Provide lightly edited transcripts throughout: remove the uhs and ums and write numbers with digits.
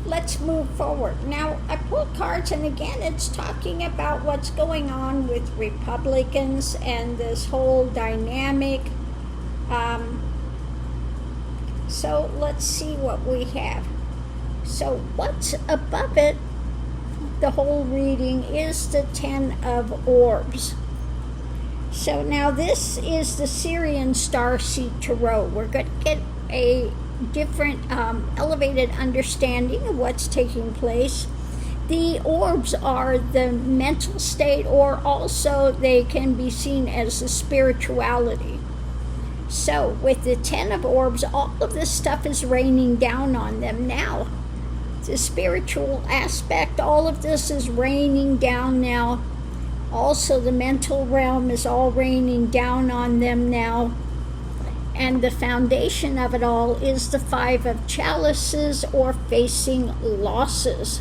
let's move forward. Now, I pulled cards, and again, it's talking about what's going on with Republicans and this whole dynamic. So let's see what we have. So what's above it, the whole reading, is the Ten of Orbs. So now this is the Syrian Starseed Tarot. We're going to get a different elevated understanding of what's taking place. The orbs are the mental state, or also they can be seen as the spirituality. So with the Ten of Orbs, all of this stuff is raining down on them now. The spiritual aspect, all of this is raining down now. Also the mental realm is all raining down on them now. And the foundation of it all is the Five of Chalices, or facing losses.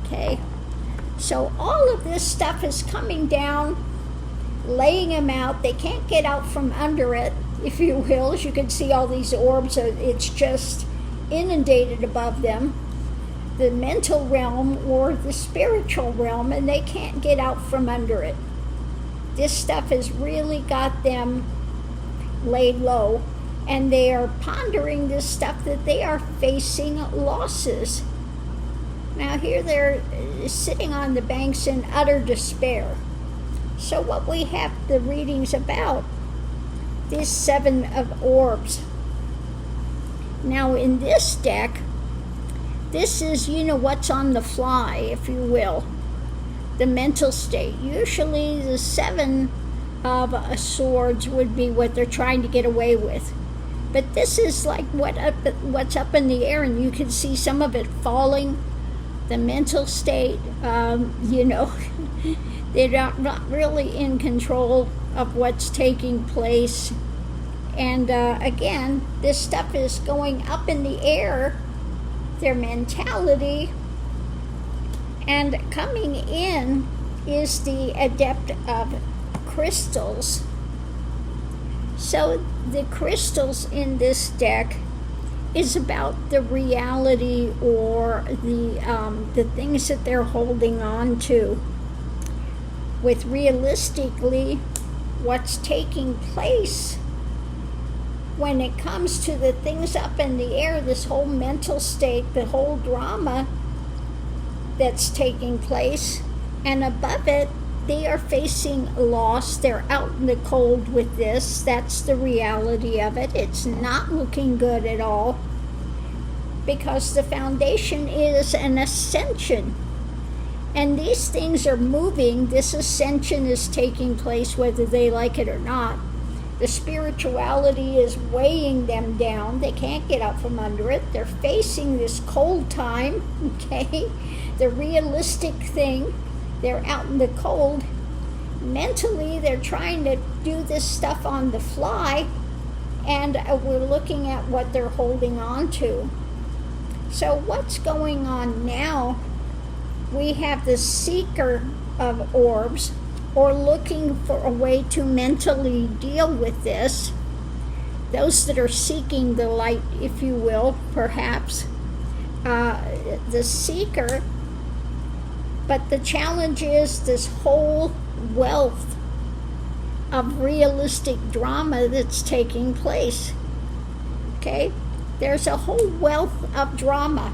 Okay, so all of this stuff is coming down, laying them out. They can't get out from under it, if you will. As you can see, all these orbs, it's just inundated above them. The mental realm or the spiritual realm, and they can't get out from under it. This stuff has really got them laid low, and they are pondering this stuff, that they are facing losses. Now here they're sitting on the banks in utter despair. So what we have the readings about, this Seven of Orbs. Now in this deck, this is, what's on the fly, if you will, the mental state. Usually the Seven of Swords would be what they're trying to get away with. But this is like what's up in the air, and you can see some of it falling. The mental state, they're not really in control of what's taking place. And again, this stuff is going up in the air, their mentality. And coming in is the Adept of Crystals. So the crystals in this deck is about the reality, or the things that they're holding on to. With realistically what's taking place when it comes to the things up in the air, this whole mental state, the whole drama that's taking place, and above it, they are facing loss. They're out in the cold with this. That's the reality of it. It's not looking good at all, because the foundation is an ascension. And these things are moving. This ascension is taking place whether they like it or not. The spirituality is weighing them down. They can't get out from under it. They're facing this cold time, okay? The realistic thing. They're out in the cold. Mentally, they're trying to do this stuff on the fly, and we're looking at what they're holding on to. So what's going on now? We have the Seeker of Orbs, or looking for a way to mentally deal with this. Those that are seeking the light, if you will, perhaps. The Seeker. But the challenge is this whole wealth of realistic drama that's taking place. Okay? There's a whole wealth of drama,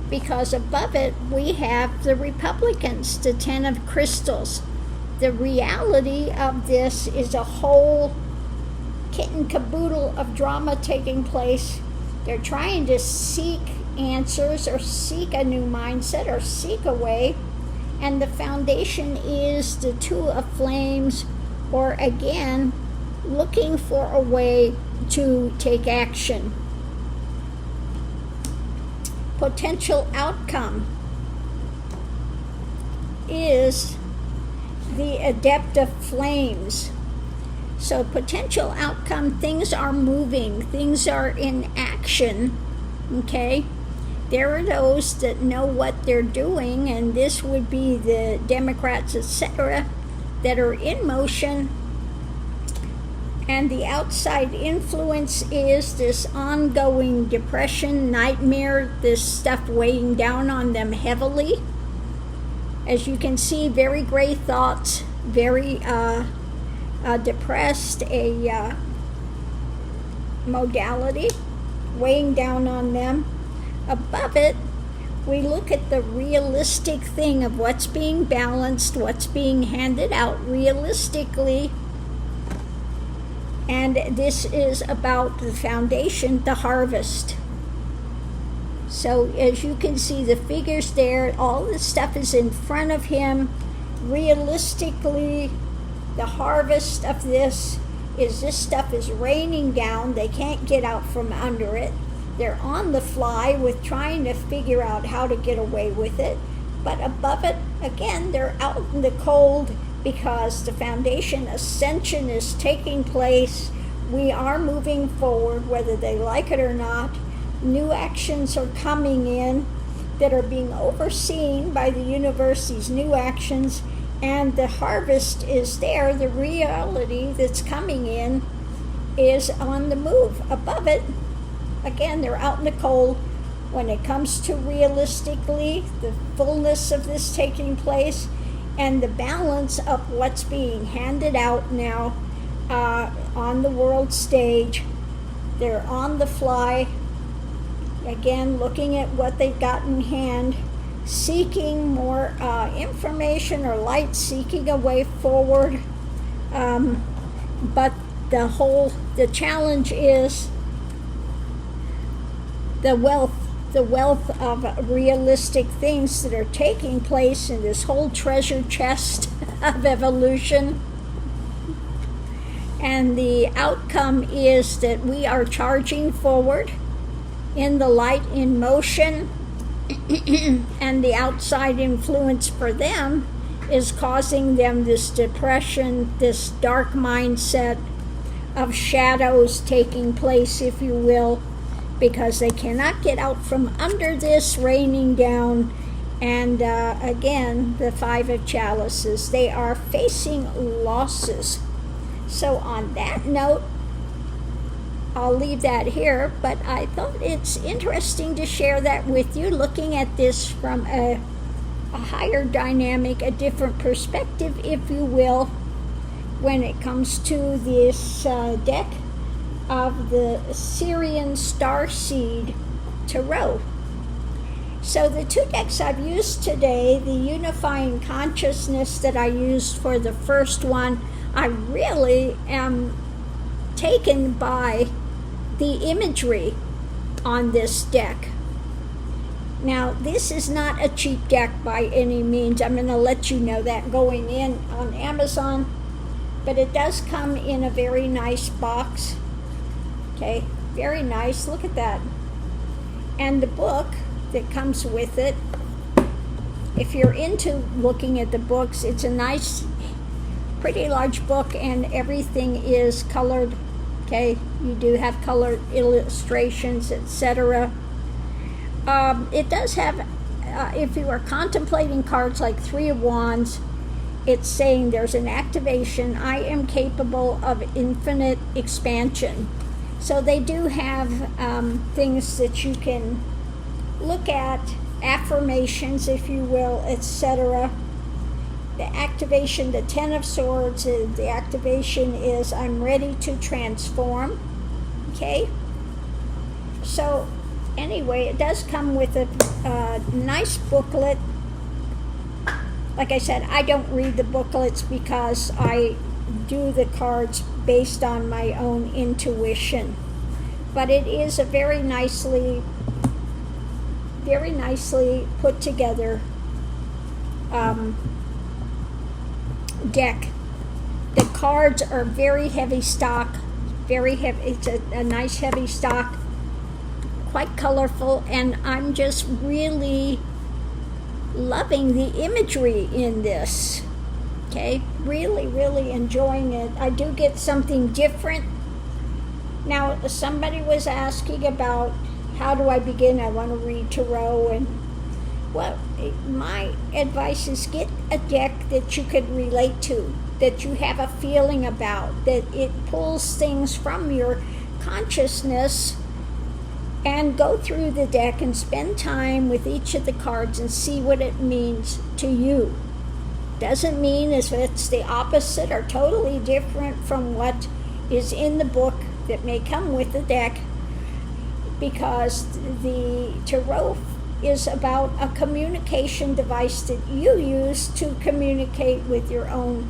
because above it we have the Republicans, the Ten of Crystals. The reality of this is a whole kit and caboodle of drama taking place. They're trying to seek answers, or seek a new mindset, or seek a way. And the foundation is the Two of Flames, or again, looking for a way to take action. Potential outcome is the Adept of Flames. So potential outcome, things are moving, things are in action, okay? There are those that know what they're doing, and this would be the Democrats, etc., that are in motion. And the outside influence is this ongoing depression, nightmare, this stuff weighing down on them heavily. As you can see, very gray thoughts, very depressed, a modality weighing down on them. Above it, we look at the realistic thing of what's being balanced, what's being handed out realistically. And this is about the foundation, the harvest. So as you can see, the figures there, all this stuff is in front of him. Realistically, the harvest of this stuff is raining down. They can't get out from under it. They're on the fly with trying to figure out how to get away with it. But above it, again, they're out in the cold because the foundation ascension is taking place. We are moving forward, whether they like it or not. New actions are coming in that are being overseen by the universe, these new actions, and the harvest is there. The reality that's coming in is on the move. Above it, again, they're out in the cold. When it comes to realistically, the fullness of this taking place and the balance of what's being handed out now on the world stage, they're on the fly. Again, looking at what they've got in hand, seeking more information or light, seeking a way forward. But the challenge is the wealth of realistic things that are taking place in this whole treasure chest of evolution. And the outcome is that we are charging forward in the light, in motion, and the outside influence for them is causing them this depression, this dark mindset of shadows taking place, if you will, because they cannot get out from under this raining down. And again, the Five of Chalices, they are facing losses. So on that note, I'll leave that here, but I thought it's interesting to share that with you, looking at this from a higher dynamic, a different perspective, if you will, when it comes to this deck of the Syrian Starseed Tarot. So the two decks I've used today, the Unifying Consciousness that I used for the first one, I really am taken by the imagery on this deck. Now, this is not a cheap deck by any means. I'm going to let you know that going in on Amazon, but it does come in a very nice box. Okay, very nice. Look at that. And the book that comes with it, if you're into looking at the books, it's a nice, pretty large book, and everything is colored. Okay, you do have colored illustrations, etc. It does have, if you are contemplating cards like Three of Wands, it's saying there's an activation. I am capable of infinite expansion. So they do have things that you can look at, affirmations, if you will, etc. The activation, the Ten of Swords, the activation is I'm ready to transform. Okay? So anyway, it does come with a nice booklet. Like I said, I don't read the booklets because I do the cards based on my own intuition. But it is a very nicely put together deck. The cards are very heavy stock, very heavy. It's a nice heavy stock, quite colorful, and I'm just really loving the imagery in this. Okay, really enjoying it. I do get something different. Now, somebody was asking about how do I begin? I want to read tarot, and well, my advice is get a deck that you could relate to. that you have a feeling about, that it pulls things from your consciousness. And go through the deck and spend time with each of the cards and see what it means to you. Doesn't mean as if it's the opposite or totally different from what is in the book that may come with the deck, because the tarot is about a communication device that you use to communicate with your own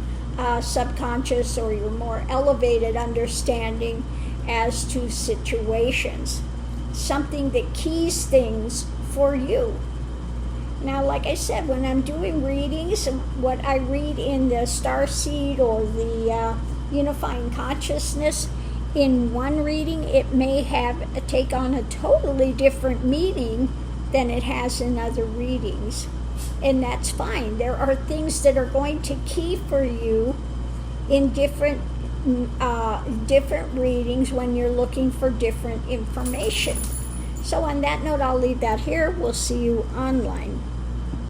subconscious or your more elevated understanding as to situations. Something that keys things for you. Now, like I said, when I'm doing readings, what I read in the Starseed or the Unifying Consciousness, in one reading, it may take on a totally different meaning than it has in other readings. And that's fine. There are things that are going to key for you in different readings when you're looking for different information. So on that note, I'll leave that here. We'll see you online.